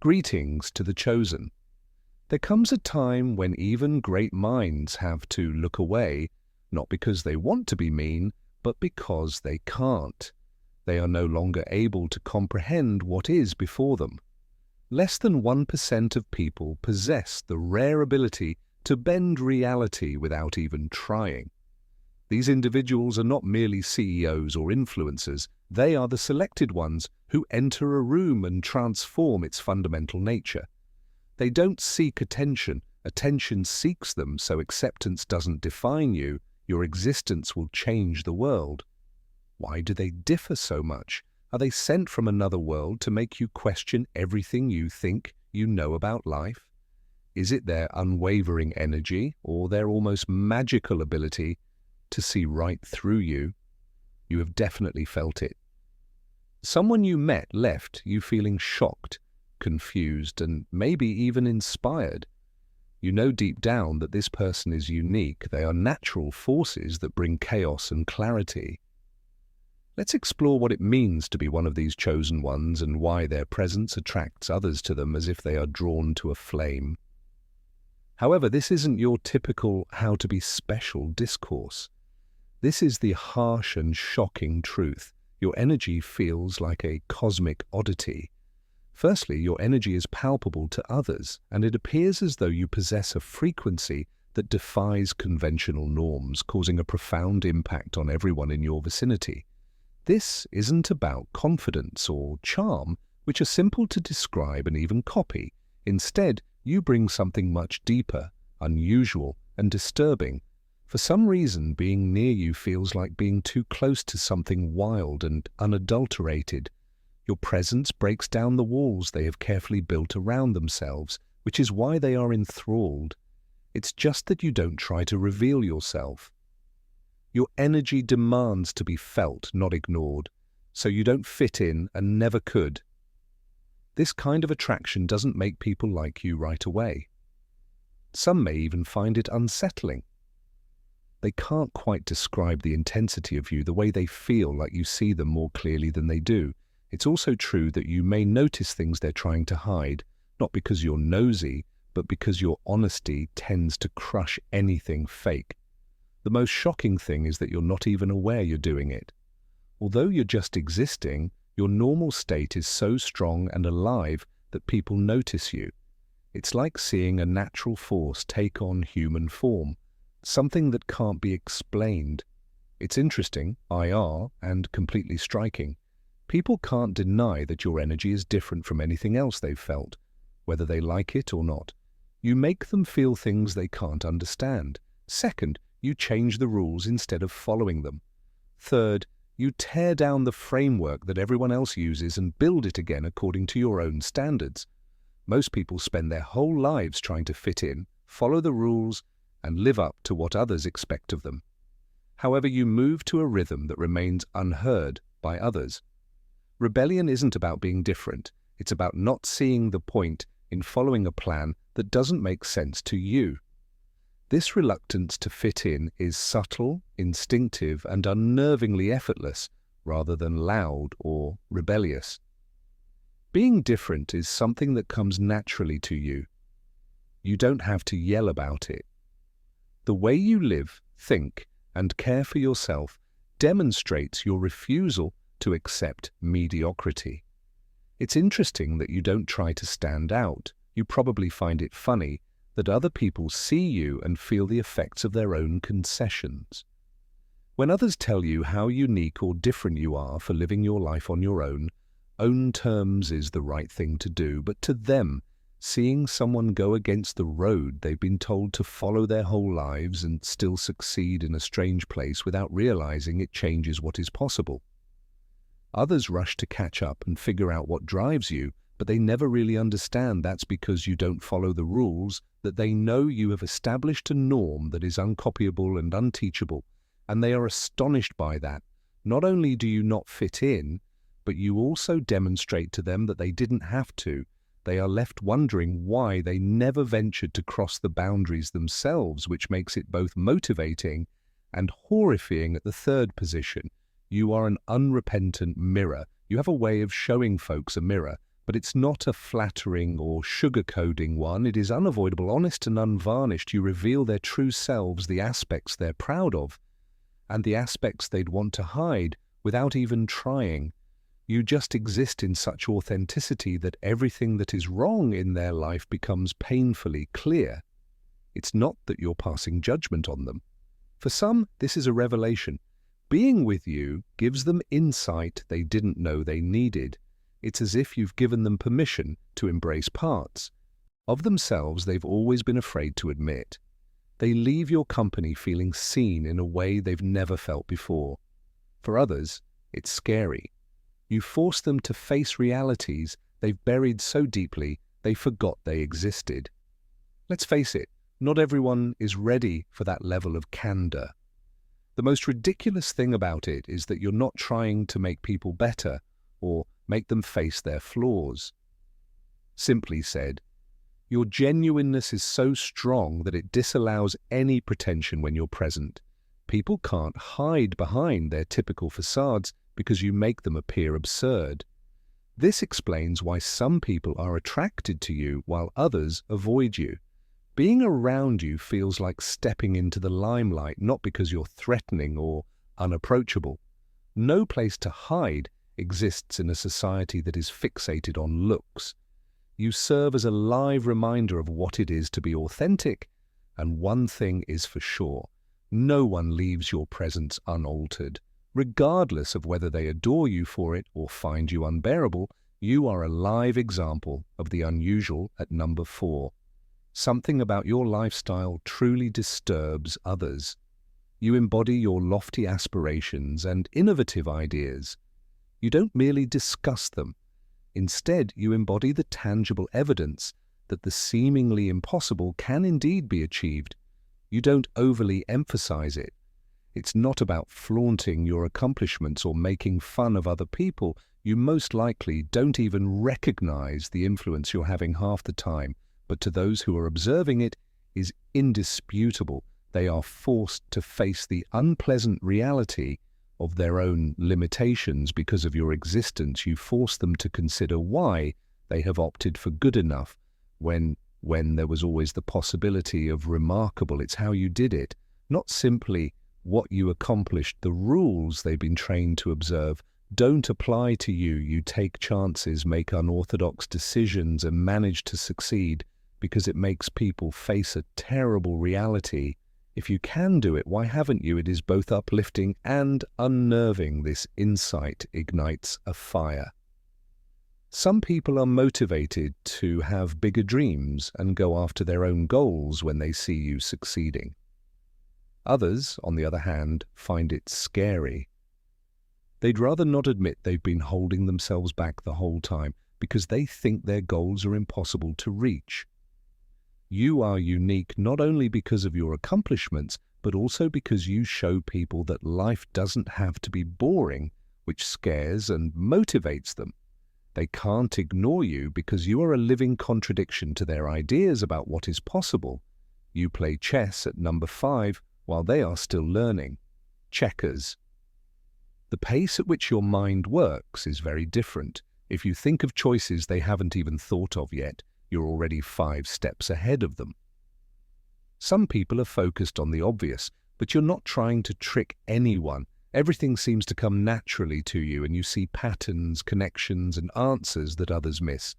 Greetings to the chosen. There comes a time when even great minds have to look away, not because they want to be mean, but because they can't. They are no longer able to comprehend what is before them. Less than 1% of people possess the rare ability to bend reality without even trying. These individuals are not merely CEOs or influencers, they are the selected ones who enter a room and transform its fundamental nature. They don't seek attention, attention seeks them, so acceptance doesn't define you, your existence will change the world. Why do they differ so much? Are they sent from another world to make you question everything you think you know about life? Is it their unwavering energy or their almost magical ability to see right through you? You have definitely felt it. Someone you met left you feeling shocked, confused, and maybe even inspired. You know deep down that this person is unique. They are natural forces that bring chaos and clarity. Let's explore what it means to be one of these chosen ones and why their presence attracts others to them as if they are drawn to a flame. However, this isn't your typical how to be special discourse. This is the harsh and shocking truth. Your energy feels like a cosmic oddity. Firstly, your energy is palpable to others, and it appears as though you possess a frequency that defies conventional norms, causing a profound impact on everyone in your vicinity. This isn't about confidence or charm, which are simple to describe and even copy. Instead, you bring something much deeper, unusual, and disturbing. For some reason, being near you feels like being too close to something wild and unadulterated. Your presence breaks down the walls they have carefully built around themselves, which is why they are enthralled. It's just that you don't try to reveal yourself. Your energy demands to be felt, not ignored, so you don't fit in and never could. This kind of attraction doesn't make people like you right away. Some may even find it unsettling. They can't quite describe the intensity of you, the way they feel like you see them more clearly than they do. It's also true that you may notice things they're trying to hide, not because you're nosy, but because your honesty tends to crush anything fake. The most shocking thing is that you're not even aware you're doing it. Although you're just existing, your normal state is so strong and alive that people notice you. It's like seeing a natural force take on human form, something that can't be explained. It's interesting, IR, and completely striking. People can't deny that your energy is different from anything else they've felt, whether they like it or not. You make them feel things they can't understand. Second, you change the rules instead of following them. Third, you tear down the framework that everyone else uses and build it again according to your own standards. Most people spend their whole lives trying to fit in, follow the rules, and live up to what others expect of them. However, you move to a rhythm that remains unheard by others. Rebellion isn't about being different. It's about not seeing the point in following a plan that doesn't make sense to you. This reluctance to fit in is subtle, instinctive, and unnervingly effortless, rather than loud or rebellious. Being different is something that comes naturally to you. You don't have to yell about it. The way you live, think, and care for yourself demonstrates your refusal to accept mediocrity. It's interesting that you don't try to stand out. You probably find it funny that other people see you and feel the effects of their own concessions. When others tell you how unique or different you are for living your life on your own terms is the right thing to do, but to them, seeing someone go against the road they've been told to follow their whole lives and still succeed in a strange place without realizing it changes what is possible. Others rush to catch up and figure out what drives you, but they never really understand that's because you don't follow the rules, that they know you have established a norm that is uncopyable and unteachable, and they are astonished by that. Not only do you not fit in, but you also demonstrate to them that they didn't have to. They are left wondering why they never ventured to cross the boundaries themselves, which makes it both motivating and horrifying at the third position. You are an unrepentant mirror. You have a way of showing folks a mirror, But it's not a flattering or sugar-coating one. It is unavoidable, honest and unvarnished. You reveal their true selves, the aspects they're proud of, and the aspects they'd want to hide without even trying. You just exist in such authenticity that everything that is wrong in their life becomes painfully clear. It's not that you're passing judgment on them. For some, this is a revelation. Being with you gives them insight they didn't know they needed. It's as if you've given them permission to embrace parts of themselves they've always been afraid to admit. They leave your company feeling seen in a way they've never felt before. For others, it's scary. You force them to face realities they've buried so deeply they forgot they existed. Let's face it, not everyone is ready for that level of candor. The most ridiculous thing about it is that you're not trying to make people better or make them face their flaws. Simply said, your genuineness is so strong that it disallows any pretension when you're present. People can't hide behind their typical facades because you make them appear absurd. This explains why some people are attracted to you while others avoid you. Being around you feels like stepping into the limelight, not because you're threatening or unapproachable. No place to hide exists in a society that is fixated on looks. You serve as a live reminder of what it is to be authentic, and one thing is for sure, no one leaves your presence unaltered. Regardless of whether they adore you for it or find you unbearable, you are a live example of the unusual at number 4. Something about your lifestyle truly disturbs others. You embody your lofty aspirations and innovative ideas. You don't merely discuss them. Instead, you embody the tangible evidence that the seemingly impossible can indeed be achieved. You don't overly emphasize it. It's not about flaunting your accomplishments or making fun of other people. You most likely don't even recognize the influence you're having half the time, but to those who are observing it is indisputable. They are forced to face the unpleasant reality of their own limitations because of your existence. You force them to consider why they have opted for good enough when there was always the possibility of remarkable. It's how you did it, not simply what you accomplished. The rules they've been trained to observe don't apply to you. You take chances, make unorthodox decisions, and manage to succeed because it makes people face a terrible reality. If you can do it, why haven't you? It is both uplifting and unnerving. This insight ignites a fire. Some people are motivated to have bigger dreams and go after their own goals when they see you succeeding. Others, on the other hand, find it scary. They'd rather not admit they've been holding themselves back the whole time because they think their goals are impossible to reach. You are unique not only because of your accomplishments, but also because you show people that life doesn't have to be boring, which scares and motivates them. They can't ignore you because you are a living contradiction to their ideas about what is possible. You play chess at number 5 while they are still learning. Checkers. The pace at which your mind works is very different. If you think of choices they haven't even thought of yet, you're already 5 steps ahead of them. Some people are focused on the obvious, but you're not trying to trick anyone. Everything seems to come naturally to you, and you see patterns, connections, and answers that others miss.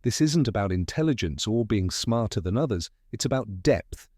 This isn't about intelligence or being smarter than others. It's about depth.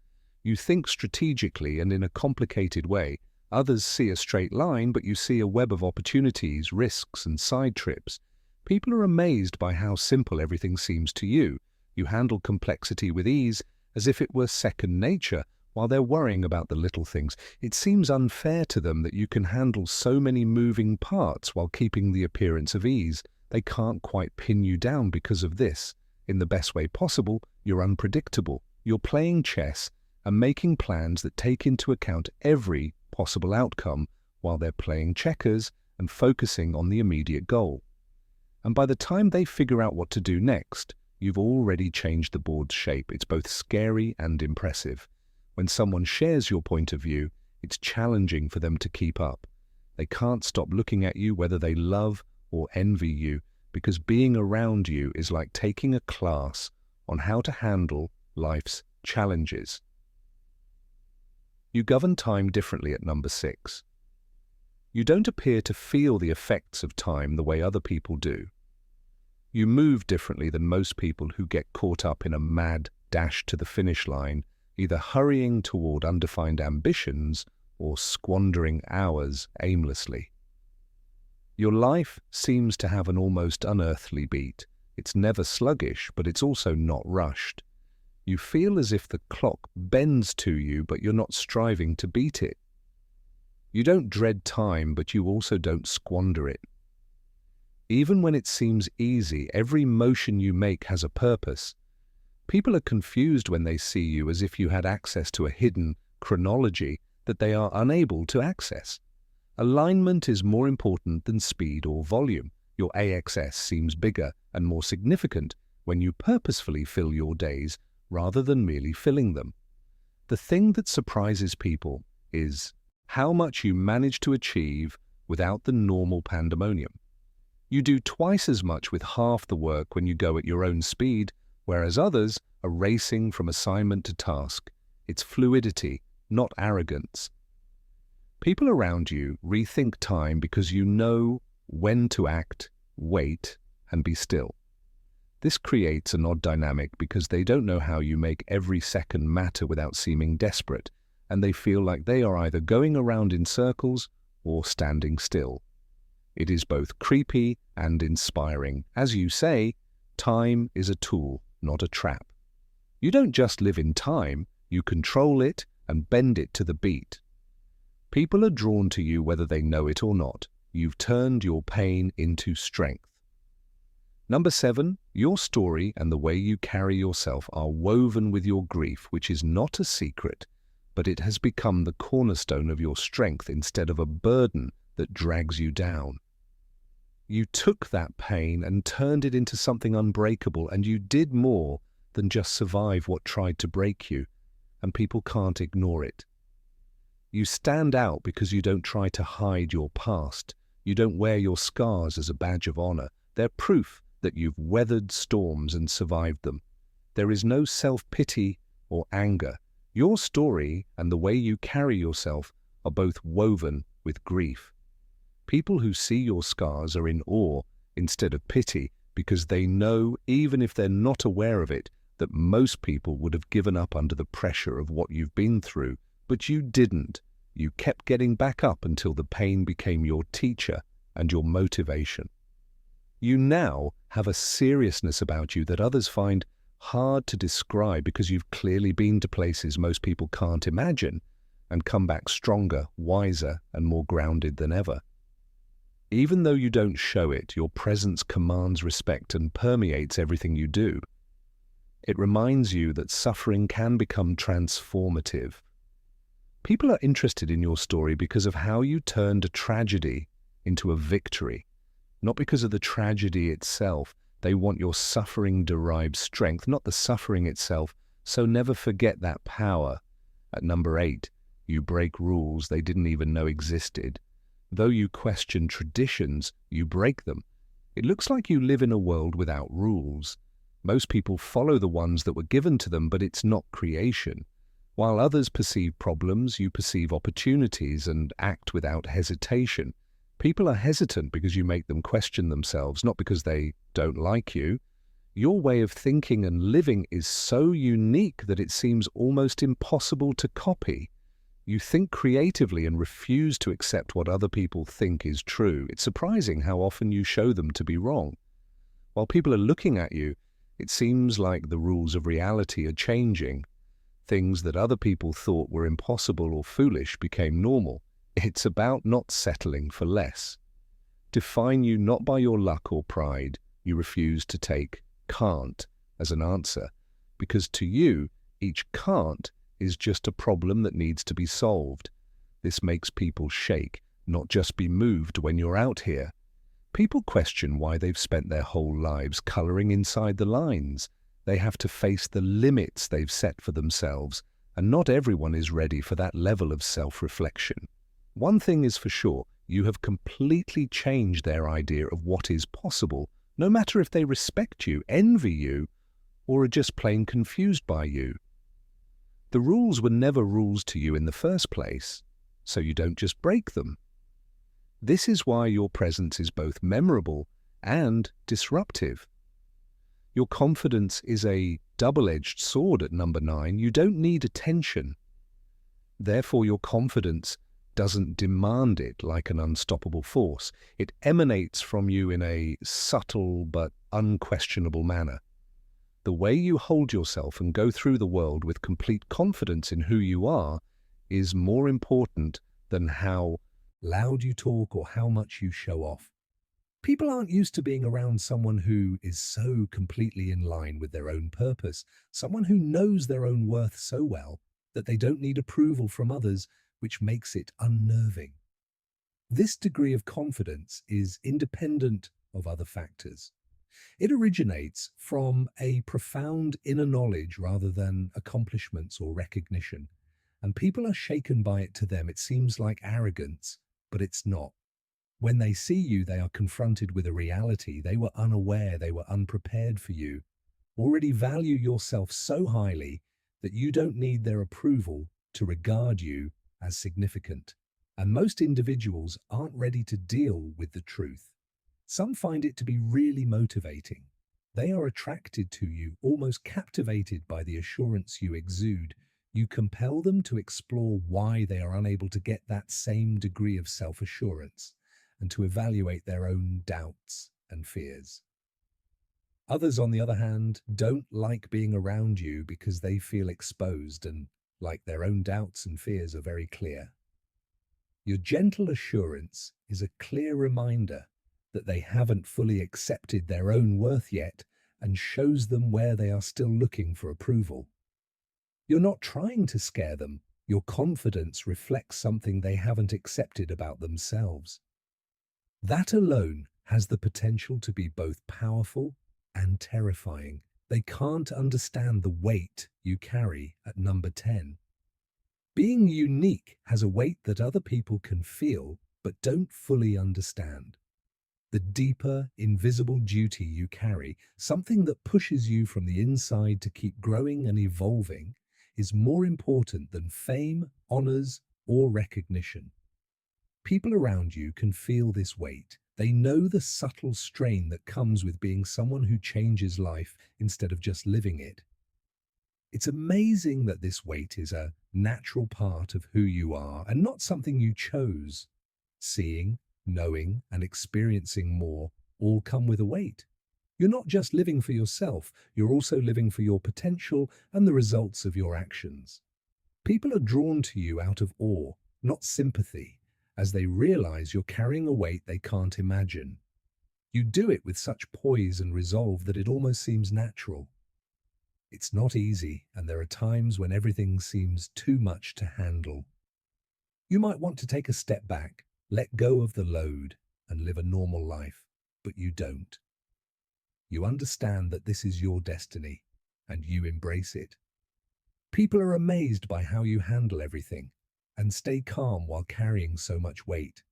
You think strategically and in a complicated way. Others see a straight line, but you see a web of opportunities, risks, and side trips. People are amazed by how simple everything seems to you. You handle complexity with ease, as if it were second nature, while they're worrying about the little things. It seems unfair to them that you can handle so many moving parts while keeping the appearance of ease. They can't quite pin you down because of this. In the best way possible, you're unpredictable. You're playing chess and making plans that take into account every possible outcome while they're playing checkers and focusing on the immediate goal. And by the time they figure out what to do next, you've already changed the board's shape. It's both scary and impressive. When someone shares your point of view, it's challenging for them to keep up. They can't stop looking at you whether they love or envy you because being around you is like taking a class on how to handle life's challenges. You govern time differently at number 6. You don't appear to feel the effects of time the way other people do. You move differently than most people who get caught up in a mad dash to the finish line, either hurrying toward undefined ambitions or squandering hours aimlessly. Your life seems to have an almost unearthly beat. It's never sluggish, but it's also not rushed. You feel as if the clock bends to you, but you're not striving to beat it. You don't dread time, but you also don't squander it. Even when it seems easy, every motion you make has a purpose. People are confused when they see you as if you had access to a hidden chronology that they are unable to access. Alignment is more important than speed or volume. Your AXS seems bigger and more significant when you purposefully fill your days rather than merely filling them. The thing that surprises people is how much you manage to achieve without the normal pandemonium. You do twice as much with half the work when you go at your own speed, whereas others are racing from assignment to task. It's fluidity, not arrogance. People around you rethink time because you know when to act, wait, and be still. This creates an odd dynamic because they don't know how you make every second matter without seeming desperate, and they feel like they are either going around in circles or standing still. It is both creepy and inspiring. As you say, time is a tool, not a trap. You don't just live in time, you control it and bend it to the beat. People are drawn to you whether they know it or not. You've turned your pain into strength. Number 7, your story and the way you carry yourself are woven with your grief, which is not a secret, but it has become the cornerstone of your strength instead of a burden that drags you down. You took that pain and turned it into something unbreakable, and you did more than just survive what tried to break you, and people can't ignore it. You stand out because you don't try to hide your past. You don't wear your scars as a badge of honor. They're proof that you've weathered storms and survived them. There is no self-pity or anger. Your story and the way you carry yourself are both woven with grief. People who see your scars are in awe instead of pity because they know, even if they're not aware of it, that most people would have given up under the pressure of what you've been through, but you didn't. You kept getting back up until the pain became your teacher and your motivation. You now have a seriousness about you that others find hard to describe because you've clearly been to places most people can't imagine and come back stronger, wiser, and more grounded than ever. Even though you don't show it, your presence commands respect and permeates everything you do. It reminds you that suffering can become transformative. People are interested in your story because of how you turned a tragedy into a victory. Not because of the tragedy itself. They want your suffering-derived strength, not the suffering itself, so never forget that power. At number 8, you break rules they didn't even know existed. Though you question traditions, you break them. It looks like you live in a world without rules. Most people follow the ones that were given to them, but it's not creation. While others perceive problems, you perceive opportunities and act without hesitation. People are hesitant because you make them question themselves, not because they don't like you. Your way of thinking and living is so unique that it seems almost impossible to copy. You think creatively and refuse to accept what other people think is true. It's surprising how often you show them to be wrong. While people are looking at you, it seems like the rules of reality are changing. Things that other people thought were impossible or foolish became normal. It's about not settling for less. Define you not by your luck or pride. You refuse to take can't as an answer, because to you, each can't is just a problem that needs to be solved. This makes people shake, not just be moved when you're out here. People question why they've spent their whole lives coloring inside the lines. They have to face the limits they've set for themselves, and not everyone is ready for that level of self-reflection. One thing is for sure, you have completely changed their idea of what is possible no matter if they respect you, envy you, or are just plain confused by you. The rules were never rules to you in the first place, so you don't just break them. This is why your presence is both memorable and disruptive. Your confidence is a double-edged sword at number 9. You don't need attention. Therefore, your confidence doesn't demand it like an unstoppable force. It emanates from you in a subtle but unquestionable manner. The way you hold yourself and go through the world with complete confidence in who you are is more important than how loud you talk or how much you show off. People aren't used to being around someone who is so completely in line with their own purpose, someone who knows their own worth so well that they don't need approval from others, which makes it unnerving. This degree of confidence is independent of other factors. It originates from a profound inner knowledge rather than accomplishments or recognition, and people are shaken by it. To them, it seems like arrogance, but it's not. When they see you, they are confronted with a reality. They were unaware, they were unprepared for you. Already value yourself so highly that you don't need their approval to regard you as significant. And most individuals aren't ready to deal with the truth. Some find it to be really motivating. They are attracted to you, almost captivated by the assurance you exude. You compel them to explore why they are unable to get that same degree of self-assurance and to evaluate their own doubts and fears. Others, on the other hand, don't like being around you because they feel exposed and like their own doubts and fears are very clear. Your gentle assurance is a clear reminder that they haven't fully accepted their own worth yet and shows them where they are still looking for approval. You're not trying to scare them. Your confidence reflects something they haven't accepted about themselves. That alone has the potential to be both powerful and terrifying. They can't understand the weight you carry at number 10. Being unique has a weight that other people can feel but don't fully understand. The deeper, invisible duty you carry, something that pushes you from the inside to keep growing and evolving, is more important than fame, honors, or recognition. People around you can feel this weight. They know the subtle strain that comes with being someone who changes life instead of just living it. It's amazing that this weight is a natural part of who you are and not something you chose. Seeing, knowing, and experiencing more all come with a weight. You're not just living for yourself, you're also living for your potential and the results of your actions. People are drawn to you out of awe, not sympathy, as they realize you're carrying a weight they can't imagine. You do it with such poise and resolve that it almost seems natural. It's not easy, and there are times when everything seems too much to handle. You might want to take a step back, let go of the load, and live a normal life, but you don't. You understand that this is your destiny, and you embrace it. People are amazed by how you handle everything and stay calm while carrying so much weight.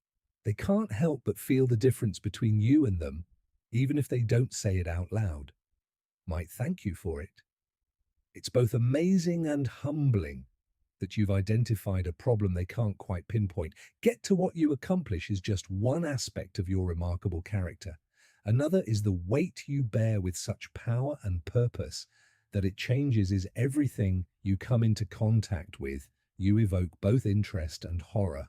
They can't help but feel the difference between you and them, even if they don't say it out loud. Might thank you for it. It's both amazing and humbling that you've identified a problem they can't quite pinpoint. Get to what you accomplish is just one aspect of your remarkable character. Another is the weight you bear with such power and purpose that it changes is everything you come into contact with. You evoke both interest and horror.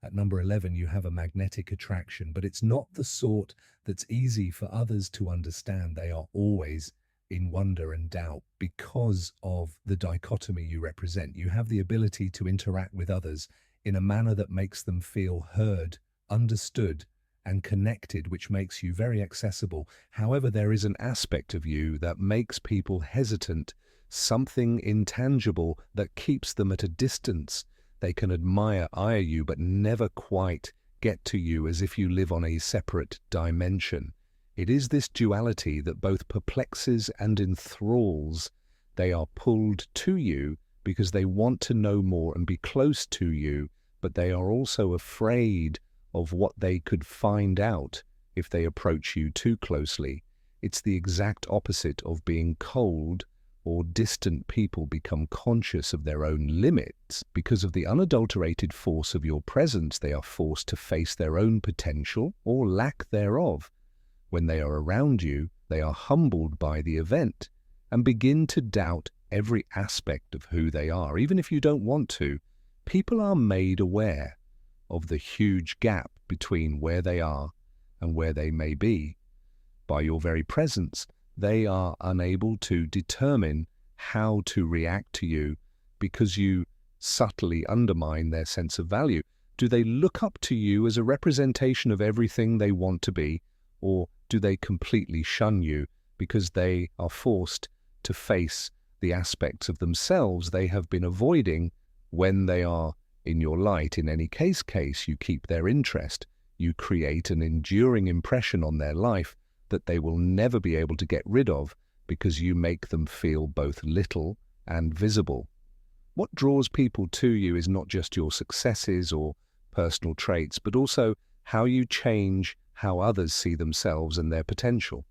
At number 11, you have a magnetic attraction, but it's not the sort that's easy for others to understand. They are always in wonder and doubt because of the dichotomy you represent. You have the ability to interact with others in a manner that makes them feel heard, understood, and connected, which makes you very accessible. However, there is an aspect of you that makes people hesitant, something intangible that keeps them at a distance. They can admire you, but never quite get to you, as if you live on a separate dimension. It is this duality that both perplexes and enthralls. They are pulled to you because they want to know more and be close to you, but they are also afraid of what they could find out if they approach you too closely. It's the exact opposite of being cold or distant. People become conscious of their own limits. Because of the unadulterated force of your presence, they are forced to face their own potential or lack thereof. When they are around you, they are humbled by the event and begin to doubt every aspect of who they are, even if you don't want to. People are made aware of the huge gap between where they are and where they may be. By your very presence, they are unable to determine how to react to you because you subtly undermine their sense of value. Do they look up to you as a representation of everything they want to be, or do they completely shun you because they are forced to face the aspects of themselves they have been avoiding when they are in your light? In any case, you keep their interest. You create an enduring impression on their life that they will never be able to get rid of because you make them feel both little and visible. What draws people to you is not just your successes or personal traits, but also how you change how others see themselves and their potential.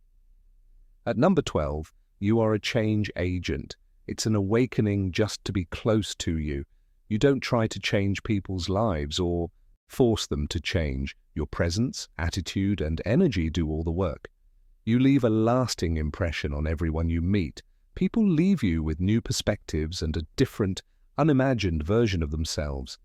At number 12, you are a change agent. It's an awakening just to be close to you. You don't try to change people's lives or force them to change. Your presence, attitude, and energy do all the work. You leave a lasting impression on everyone you meet. People leave you with new perspectives and a different, unimagined version of themselves.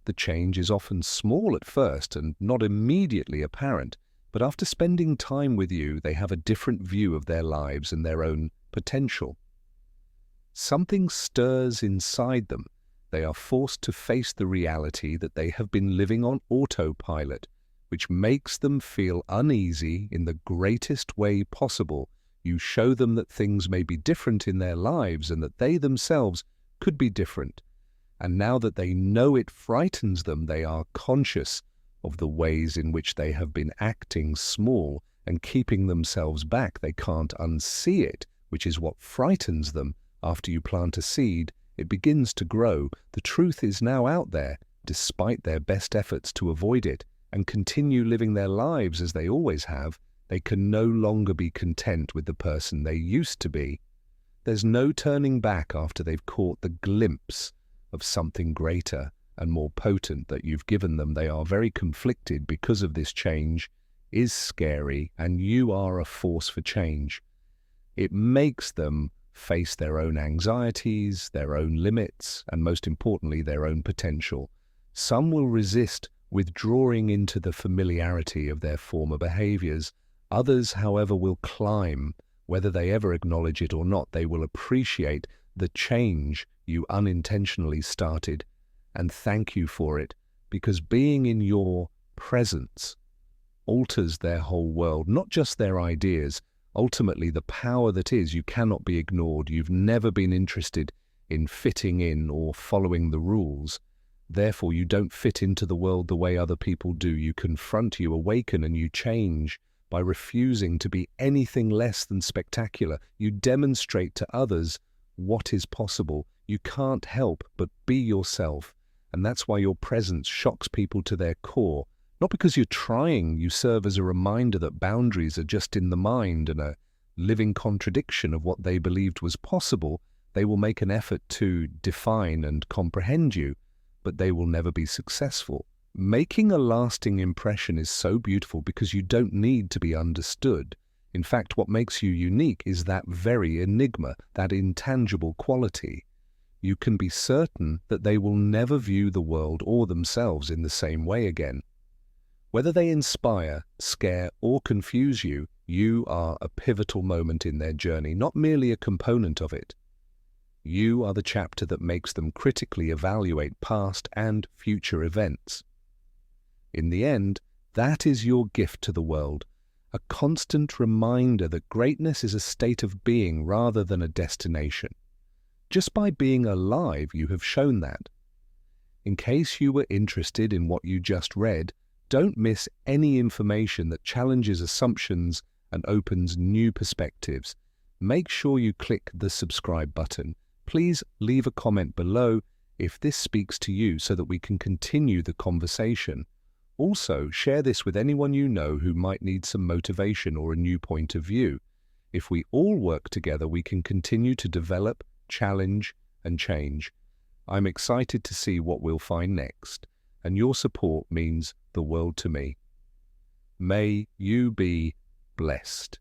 The change is often small at first and not immediately apparent, but after spending time with you, they have a different view of their lives and their own potential. Something stirs inside them. They are forced to face the reality that they have been living on autopilot, which makes them feel uneasy in the greatest way possible. You show them that things may be different in their lives and that they themselves could be different. And now that they know it frightens them, they are conscious of the ways in which they have been acting small and keeping themselves back. They can't unsee it, which is what frightens them. After you plant a seed, it begins to grow. The truth is now out there, despite their best efforts to avoid it and continue living their lives as they always have. They can no longer be content with the person they used to be. There's no turning back after they've caught the glimpse of something greater and more potent that you've given them. They are very conflicted because of this. Change is scary, and you are a force for change. It makes them face their own anxieties, their own limits, and most importantly, their own potential. Some will resist withdrawing into the familiarity of their former behaviors. Others, however, will climb. Whether they ever acknowledge it or not, they will appreciate the change you unintentionally started and thank you for it, because being in your presence alters their whole world, not just their ideas. Ultimately, the power that is, you cannot be ignored. You've never been interested in fitting in or following the rules. Therefore, you don't fit into the world the way other people do. You confront, you awaken, and you change by refusing to be anything less than spectacular. You demonstrate to others what is possible. You can't help but be yourself, and that's why your presence shocks people to their core. Not because you're trying. You serve as a reminder that boundaries are just in the mind and a living contradiction of what they believed was possible. They will make an effort to define and comprehend you, but they will never be successful. Making a lasting impression is so beautiful because you don't need to be understood. In fact, what makes you unique is that very enigma, that intangible quality. You can be certain that they will never view the world or themselves in the same way again. Whether they inspire, scare, or confuse you, you are a pivotal moment in their journey, not merely a component of it. You are the chapter that makes them critically evaluate past and future events. In the end, that is your gift to the world, a constant reminder that greatness is a state of being rather than a destination. Just by being alive, you have shown that. In case you were interested in what you just read, don't miss any information that challenges assumptions and opens new perspectives. Make sure you click the subscribe button. Please leave a comment below if this speaks to you so that we can continue the conversation. Also, share this with anyone you know who might need some motivation or a new point of view. If we all work together, we can continue to develop, challenge, and change. I'm excited to see what we'll find next, and your support means the world to me. May you be blessed.